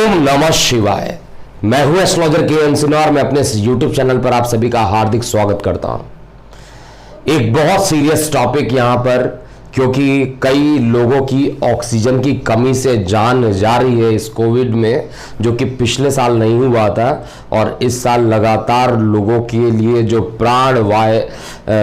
ओम नमः शिवाय। मैं हूं एस्ट्रोलॉजर के सिन्हा और मैं अपने YouTube चैनल पर आप सभी का हार्दिक स्वागत करता हूं। एक बहुत सीरियस टॉपिक यहां पर, क्योंकि कई लोगों की ऑक्सीजन की कमी से जान जा रही है इस कोविड में, जो कि पिछले साल नहीं हुआ था और इस साल लगातार लोगों के लिए जो प्राण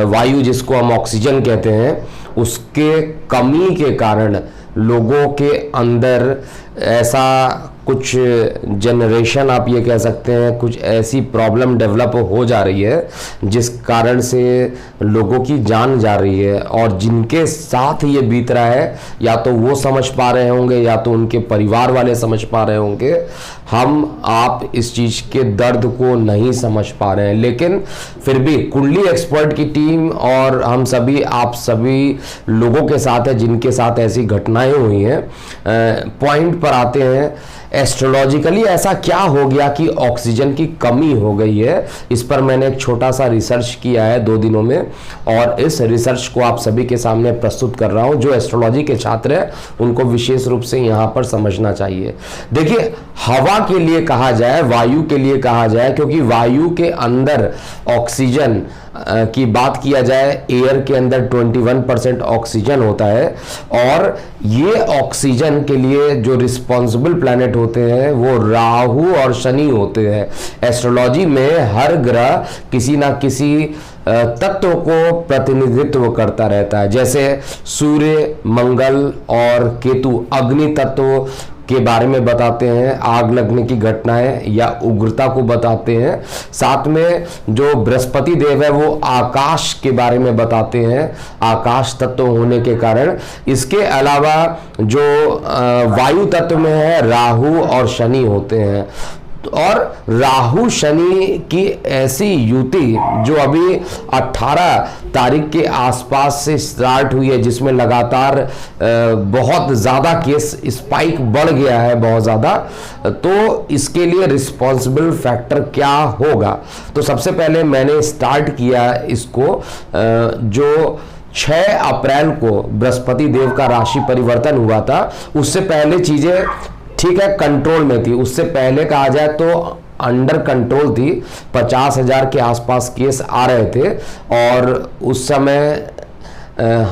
वायु जिसको हम ऑक्सीजन कहते हैं, उसके कमी के कारण लोगों के अंदर ऐसा कुछ जनरेशन, आप ये कह सकते हैं, कुछ ऐसी प्रॉब्लम डेवलप हो जा रही है जिस कारण से लोगों की जान जा रही है। और जिनके साथ ये बीत रहा है, या तो वो समझ पा रहे होंगे या तो उनके परिवार वाले समझ पा रहे होंगे। हम आप इस चीज़ के दर्द को नहीं समझ पा रहे हैं, लेकिन फिर भी कुंडली एक्सपर्ट की टीम और हम सभी, आप सभी लोगों के साथ है जिनके साथ ऐसी घटनाएं हुई हैं। पॉइंट पर आते हैं, एस्ट्रोलॉजिकली ऐसा क्या हो गया कि ऑक्सीजन की कमी हो गई है। इस पर मैंने एक छोटा सा रिसर्च किया है 2 दिनों में, और इस रिसर्च को आप सभी के सामने प्रस्तुत कर रहा हूं। जो एस्ट्रोलॉजी के छात्र हैं उनको विशेष रूप से यहां पर समझना चाहिए। देखिए, हवा के लिए कहा जाए, वायु के लिए कहा जाए, क्योंकि वायु के अंदर ऑक्सीजन की बात किया जाए, एयर के अंदर 21% ऑक्सीजन होता है, और ये ऑक्सीजन के लिए जो रिस्पॉन्सिबल प्लैनेट होते हैं वो राहु और शनि होते हैं। एस्ट्रोलॉजी में हर ग्रह किसी ना किसी तत्व को प्रतिनिधित्व करता रहता है। जैसे सूर्य, मंगल और केतु अग्नि तत्व के बारे में बताते हैं, आग लगने की घटनाएं या उग्रता को बताते हैं। साथ में जो बृहस्पति देव है वो आकाश के बारे में बताते हैं, आकाश तत्व होने के कारण। इसके अलावा जो वायु तत्व में है, राहु और शनि होते हैं। और राहु शनि की ऐसी युति जो अभी 18 तारीख के आसपास से स्टार्ट हुई है, जिसमें लगातार बहुत ज़्यादा केस स्पाइक बढ़ गया है, बहुत ज़्यादा। तो इसके लिए रिस्पॉन्सिबल फैक्टर क्या होगा? तो सबसे पहले मैंने स्टार्ट किया इसको, जो 6 अप्रैल को बृहस्पति देव का राशि परिवर्तन हुआ था। उससे पहले चीज़ें ठीक है कंट्रोल में थी, उससे पहले कहा जाए तो अंडर कंट्रोल थी। 50,000 के आसपास केस आ रहे थे, और उस समय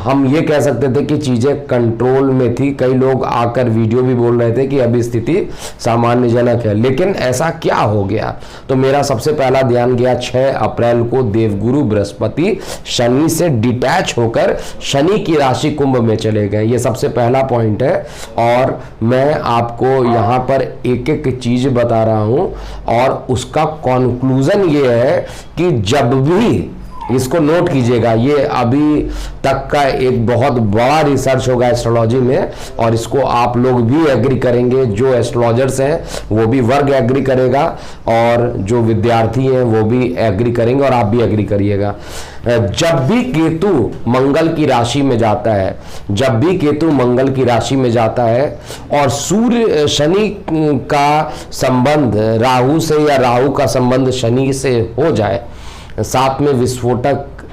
हम ये कह सकते थे कि चीज़ें कंट्रोल में थी। कई लोग आकर वीडियो भी बोल रहे थे कि अभी स्थिति सामान्यजनक है, लेकिन ऐसा क्या हो गया? तो मेरा सबसे पहला ध्यान गया 6 अप्रैल को देवगुरु बृहस्पति शनि से डिटैच होकर शनि की राशि कुंभ में चले गए। ये सबसे पहला पॉइंट है, और मैं आपको यहाँ पर एक एक चीज़ बता रहा हूँ, और उसका कॉन्क्लूजन ये है कि जब भी, इसको नोट कीजिएगा, ये अभी तक का एक बहुत बड़ा रिसर्च होगा एस्ट्रोलॉजी में, और इसको आप लोग भी एग्री करेंगे। जो एस्ट्रोलॉजर्स हैं वो भी वर्ग एग्री करेगा, और जो विद्यार्थी हैं वो भी एग्री करेंगे, और आप भी एग्री करिएगा। जब भी केतु मंगल की राशि में जाता है, जब भी केतु मंगल की राशि में जाता है और सूर्य शनि का संबंध राहु से या राहु का संबंध शनि से हो जाए, साथ में विस्फोटक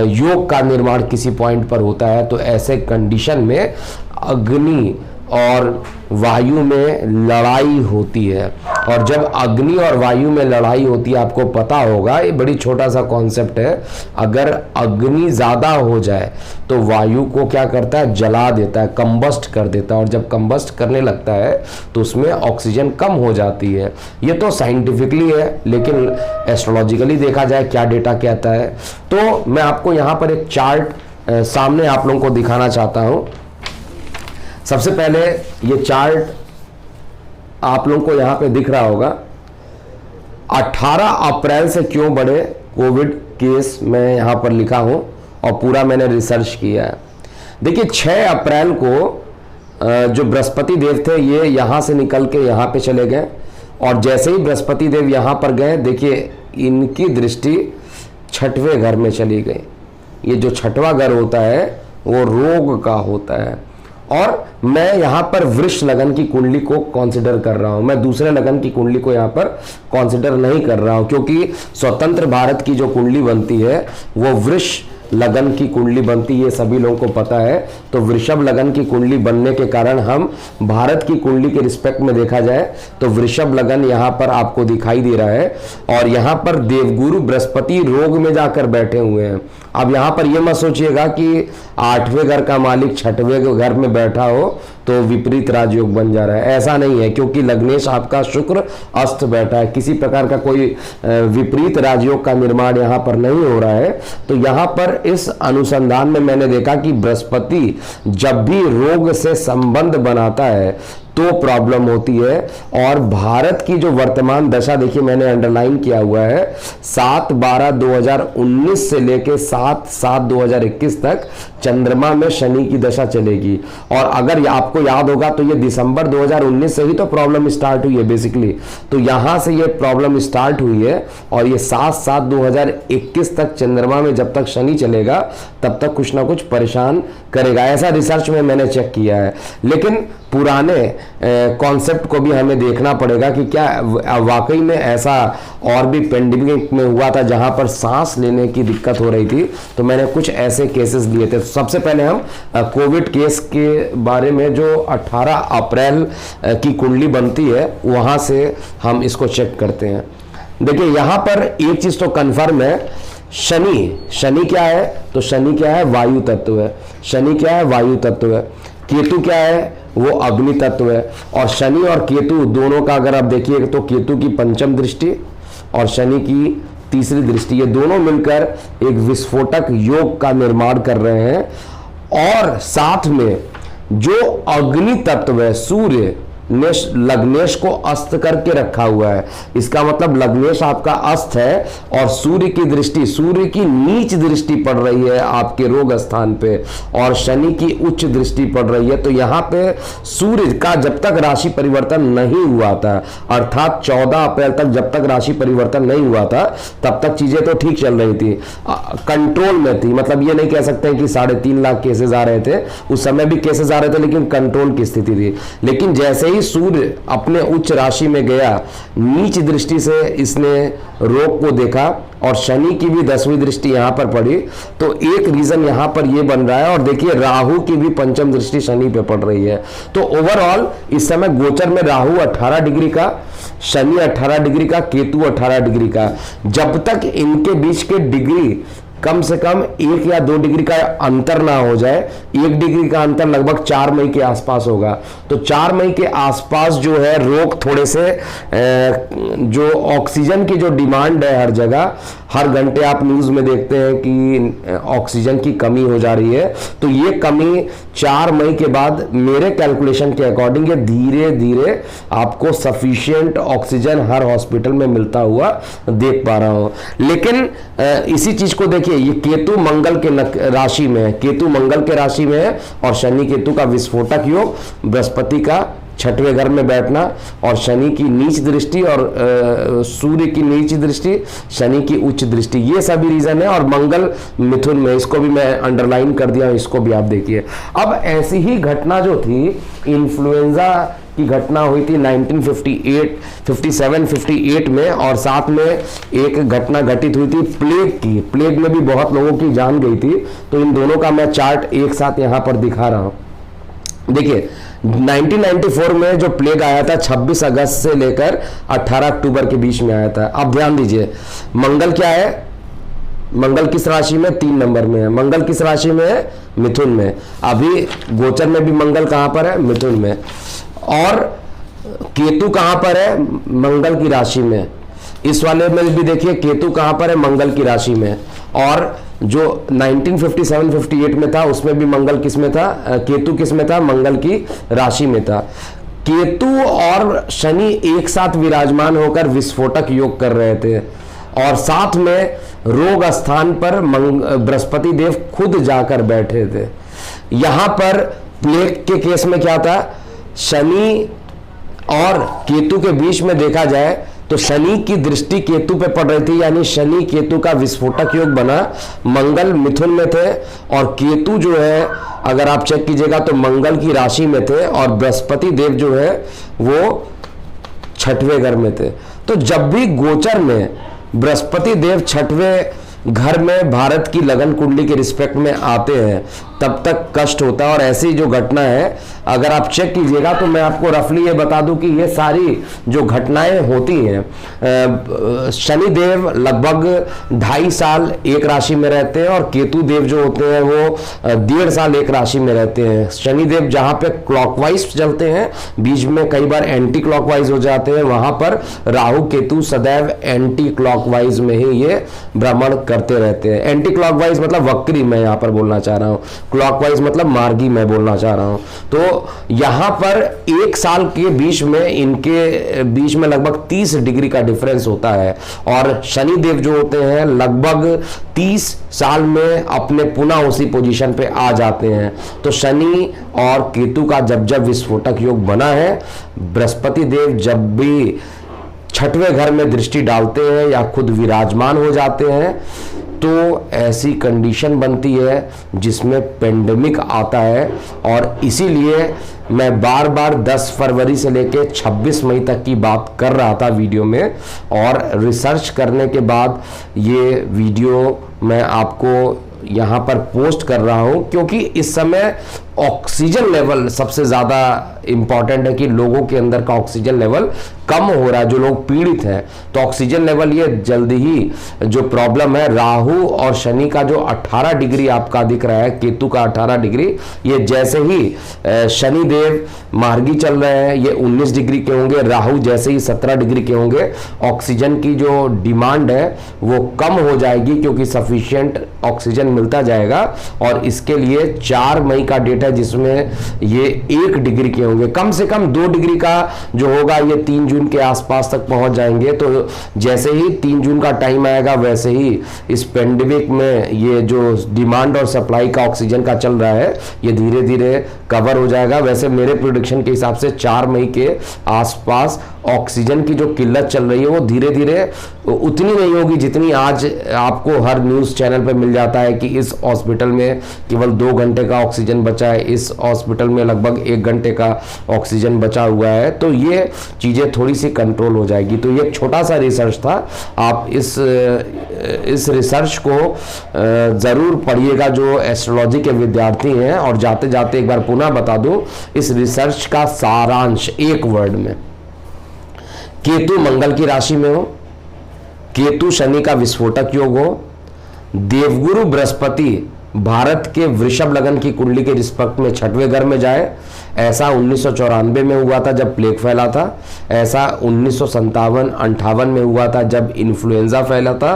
योग का निर्माण किसी पॉइंट पर होता है, तो ऐसे कंडीशन में अग्नि और वायु में लड़ाई होती है। और जब अग्नि और वायु में लड़ाई होती है, आपको पता होगा, ये बड़ी छोटा सा कॉन्सेप्ट है, अगर अग्नि ज़्यादा हो जाए तो वायु को क्या करता है, जला देता है, कंबस्ट कर देता है, और जब कंबस्ट करने लगता है तो उसमें ऑक्सीजन कम हो जाती है। ये तो साइंटिफिकली है, लेकिन एस्ट्रोलॉजिकली देखा जाए क्या डेटा कहता है। तो मैं आपको यहाँ पर एक चार्ट सामने आप लोगों को दिखाना चाहता हूँ। सबसे पहले ये चार्ट आप लोगों को यहाँ पे दिख रहा होगा। 18 अप्रैल से क्यों बढ़े कोविड केस, मैं यहाँ पर लिखा हूँ, और पूरा मैंने रिसर्च किया है। देखिए, 6 अप्रैल को जो बृहस्पति देव थे ये यहाँ से निकल के यहाँ पे चले गए, और जैसे ही बृहस्पति देव यहाँ पर गए, देखिए इनकी दृष्टि 6वें घर में चली गई। ये जो 6वां घर होता है वो रोग का होता है, और मैं यहाँ पर वृष लगन की कुंडली को कंसीडर कर रहा हूँ। मैं दूसरे लगन की कुंडली को यहाँ पर कंसीडर नहीं कर रहा हूँ, क्योंकि स्वतंत्र भारत की जो कुंडली बनती है वो वृष लगन की कुंडली बनती है, ये सभी लोगों को पता है। तो वृषभ लगन की कुंडली बनने के कारण हम भारत की कुंडली के रिस्पेक्ट में देखा जाए तो वृषभ लगन यहाँ पर आपको दिखाई दे रहा है। और यहाँ पर देवगुरु बृहस्पति रोग में जाकर बैठे हुए हैं। अब यहाँ पर ये मत सोचिएगा कि 8वें घर का मालिक 6वें घर में बैठा हो तो विपरीत राजयोग बन जा रहा है, ऐसा नहीं है, क्योंकि लग्नेश आपका शुक्र अस्त बैठा है। किसी प्रकार का कोई विपरीत राजयोग का निर्माण यहाँ पर नहीं हो रहा है। तो यहाँ पर इस अनुसंधान में मैंने देखा कि बृहस्पति जब भी रोग से संबंध बनाता है तो प्रॉब्लम होती है। और भारत की जो वर्तमान दशा देखिए, मैंने अंडरलाइन किया हुआ है, 7/12/2019 से लेके 7/7/2021 तक चंद्रमा में शनि की दशा चलेगी। और अगर आपको याद होगा तो ये दिसंबर 2019 से ही तो प्रॉब्लम स्टार्ट हुई है बेसिकली। तो यहां से ये प्रॉब्लम स्टार्ट हुई है और ये 7/7/2021 तक चंद्रमा में जब तक शनि चलेगा तब तक कुछ ना कुछ परेशान करेगा, ऐसा रिसर्च में मैंने चेक किया है। लेकिन पुराने कॉन्सेप्ट को भी हमें देखना पड़ेगा कि क्या वाकई में ऐसा और भी पेंडेमिक में हुआ था जहां पर सांस लेने की दिक्कत हो रही थी। तो मैंने कुछ ऐसे केसेस लिए थे। तो सबसे पहले हम कोविड केस के बारे में जो 18 अप्रैल की कुंडली बनती है वहां से हम इसको चेक करते हैं। देखिए यहाँ पर एक चीज तो कंफर्म है, शनि क्या है, तो शनि क्या है, वायु तत्व है। शनि क्या है, वायु तत्व है। केतु क्या है, वो अग्नि तत्व है। और शनि और केतु दोनों का अगर आप देखिए तो केतु की पंचम दृष्टि और शनि की तीसरी दृष्टि, ये दोनों मिलकर एक विस्फोटक योग का निर्माण कर रहे हैं। और साथ में जो अग्नि तत्व है, सूर्य ने लग्नेश को अस्त करके रखा हुआ है। इसका मतलब लग्नेश आपका अस्त है और सूर्य की दृष्टि, सूर्य की नीच दृष्टि पड़ रही है आपके रोग स्थान पे और शनि की उच्च दृष्टि पड़ रही है। तो यहाँ पे सूर्य का जब तक राशि परिवर्तन नहीं हुआ था, अर्थात 14 अप्रैल तक जब तक राशि परिवर्तन नहीं हुआ था तब तक चीजें तो ठीक चल रही थी, कंट्रोल में थी। मतलब ये नहीं कह सकते कि 3.5 लाख केसेस आ रहे थे, उस समय भी केसेस आ रहे थे लेकिन कंट्रोल की स्थिति थी। लेकिन जैसे ही सूर्य अपने उच्च राशि में गया, नीच दृष्टि से इसने रोग को देखा और शनि की भी 10वीं दृष्टि यहां पर पड़ी। तो एक रीजन यहां पर यह बन रहा है। और देखिए राहु की भी पंचम दृष्टि शनि पे पड़ रही है। तो ओवरऑल इस समय गोचर में राहु 18 डिग्री का, शनि 18 डिग्री का, केतु 18 डिग्री का। जब तक इनके बीच के डिग्री कम से कम 1 या 2 डिग्री का अंतर ना हो जाए, 1 डिग्री का अंतर लगभग 4 मई के आसपास होगा। तो 4 मई के आसपास जो है रोग थोड़े से जो ऑक्सीजन की जो डिमांड है हर जगह, हर घंटे आप न्यूज में देखते हैं कि ऑक्सीजन की कमी हो जा रही है। तो ये कमी 4 मई के बाद मेरे कैलकुलेशन के अकॉर्डिंग ये धीरे धीरे आपको सफिशिएंट ऑक्सीजन हर हॉस्पिटल में मिलता हुआ देख पा रहा हूं। लेकिन इसी चीज को देखिए, ये केतु मंगल के राशि में है, केतु मंगल के राशि में है और शनि केतु का विस्फोटक योग, बृहस्पति का 6वें घर में बैठना और शनि की नीच दृष्टि और सूर्य की नीच दृष्टि, शनि की उच्च दृष्टि, ये सभी रीजन है। और मंगल मिथुन में, इसको भी मैं अंडरलाइन कर दिया, इसको भी आप देखिए। अब ऐसी ही घटना जो थी, इन्फ्लुएंजा की घटना हुई थी 1957-58 में और साथ में एक घटना घटित हुई थी प्लेग की। प्लेग में भी बहुत लोगों की जान गई थी। तो इन दोनों का मैं चार्ट एक साथ यहां पर दिखा रहा हूं। देखिए 1994 में जो प्लेग आया था 26 अगस्त से लेकर 18 अक्टूबर के बीच में आया था। अब ध्यान दीजिए, मंगल क्या है, मंगल किस राशि में, 3 नंबर में है। मंगल किस राशि में है, मिथुन में। अभी गोचर में भी मंगल कहां पर है, मिथुन में। और केतु कहां पर है, मंगल की राशि में। इस वाले में भी देखिए केतु कहां पर है, मंगल की राशि में। और जो 1957-58 में था उसमें भी मंगल किस में था, केतु किस में था, मंगल की राशि में था। केतु और शनि एक साथ विराजमान होकर विस्फोटक योग कर रहे थे और साथ में रोग स्थान पर बृहस्पति देव खुद जाकर बैठे थे। यहां पर प्लेग के केस में क्या था, शनि और केतु के बीच में देखा जाए तो शनि की दृष्टि केतु पे पड़ रही थी, यानी शनि केतु का विस्फोटक योग बना। मंगल मिथुन में थे और केतु जो है अगर आप चेक कीजिएगा तो मंगल की राशि में थे और बृहस्पति देव जो है वो 6वें घर में थे। तो जब भी गोचर में बृहस्पति देव 6वें घर में भारत की लगन कुंडली के रिस्पेक्ट में आते हैं तब तक कष्ट होता है। और ऐसी जो घटना है, अगर आप चेक कीजिएगा तो मैं आपको रफली ये बता दूं कि ये सारी जो घटनाएं होती हैं, शनिदेव लगभग 2.5 साल एक राशि में रहते हैं और केतु देव जो होते हैं वो 1.5 साल एक राशि में रहते हैं। शनिदेव जहां पे क्लॉकवाइज चलते हैं, बीच में कई बार एंटी क्लॉकवाइज हो जाते हैं, वहां पर राहु केतु सदैव एंटी क्लॉकवाइज में ही ये भ्रमण करते रहते हैं। एंटी क्लॉकवाइज मतलब वक्री मैं यहां पर बोलना चाह रहा हूं, क्लॉकवाइज मतलब मार्गी मैं बोलना चाह रहा हूं। तो यहां पर 1 साल के बीच में इनके बीच में लगभग 30 डिग्री का डिफरेंस होता है और शनिदेव जो होते हैं लगभग 30 साल में अपने पुनः उसी पोजीशन पे आ जाते हैं। तो शनि और केतु का जब जब विस्फोटक योग बना है, बृहस्पति देव जब भी 6वें घर में दृष्टि डालते हैं या खुद विराजमान हो जाते हैं तो ऐसी कंडीशन बनती है जिसमें पेंडेमिक आता है। और इसीलिए मैं बार बार 10 फरवरी से लेकर 26 मई तक की बात कर रहा था वीडियो में, और रिसर्च करने के बाद ये वीडियो मैं आपको यहाँ पर पोस्ट कर रहा हूँ, क्योंकि इस समय ऑक्सीजन लेवल सबसे ज़्यादा इंपॉर्टेंट है कि लोगों के अंदर का ऑक्सीजन लेवल कम हो रहा है, जो लोग पीड़ित हैं। तो ऑक्सीजन लेवल ये जल्दी ही जो प्रॉब्लम है, राहु और शनि का जो 18 डिग्री आपका दिख रहा है, केतु का 18 डिग्री, ये जैसे ही शनि देव मार्गी चल रहे हैं ये 19 डिग्री के होंगे, राहु जैसे ही 17 डिग्री के होंगे, ऑक्सीजन की जो डिमांड है वो कम हो जाएगी क्योंकि सफिशिएंट ऑक्सीजन मिलता जाएगा। और इसके लिए 4 मई का डेट है जिसमें ये 1 डिग्री के होंगे, कम से कम 2 डिग्री का जो होगा ये 3 जून के आसपास तक पहुंच जाएंगे। तो जैसे ही 3 जून का टाइम आएगा वैसे ही इस पेंडेमिक में ये जो डिमांड और सप्लाई का ऑक्सीजन का चल रहा है ये धीरे धीरे कवर हो जाएगा। वैसे मेरे प्रेडिक्शन के हिसाब से 4 मई के आसपास ऑक्सीजन की जो किल्लत चल रही है वो धीरे धीरे उतनी नहीं होगी जितनी आज आपको हर न्यूज़ चैनल पे मिल जाता है कि इस हॉस्पिटल में केवल 2 घंटे का ऑक्सीजन बचा है, इस हॉस्पिटल में लगभग 1 घंटे का ऑक्सीजन बचा हुआ है। तो ये चीज़ें थोड़ी सी कंट्रोल हो जाएगी। तो ये एक छोटा सा रिसर्च था, आप इस रिसर्च को ज़रूर पढ़िएगा जो एस्ट्रोलॉजी के विद्यार्थी हैं। और जाते जाते एक बार पुनः बता दूं इस रिसर्च का सारांश एक वर्ड में, केतु मंगल की राशि में हो, केतु शनि का विस्फोटक योग हो, देवगुरु बृहस्पति भारत के वृषभ लगन की कुंडली के रिस्पेक्ट में 6वें घर में जाए। ऐसा 1994 में हुआ था जब प्लेग फैला था, ऐसा 1957-58 में हुआ था जब इन्फ्लुएंजा फैला था।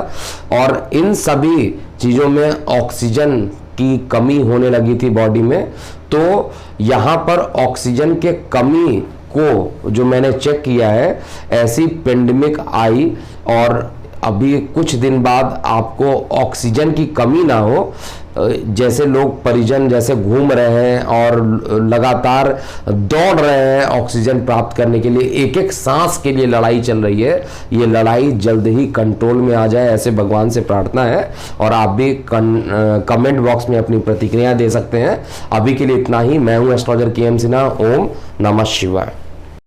और इन सभी चीज़ों में ऑक्सीजन की कमी होने लगी थी बॉडी में। तो यहाँ पर ऑक्सीजन के कमी को जो मैंने चेक किया है, ऐसी पेंडेमिक आई और अभी कुछ दिन बाद आपको ऑक्सीजन की कमी ना हो, जैसे लोग परिजन जैसे घूम रहे हैं और लगातार दौड़ रहे हैं ऑक्सीजन प्राप्त करने के लिए, एक एक सांस के लिए लड़ाई चल रही है, ये लड़ाई जल्द ही कंट्रोल में आ जाए ऐसे भगवान से प्रार्थना है। और आप भी कमेंट बॉक्स में अपनी प्रतिक्रिया दे सकते हैं। अभी के लिए इतना ही। मैं हूं एस्ट्रोलॉजर KM सिन्हा। ओम नमः शिवाय।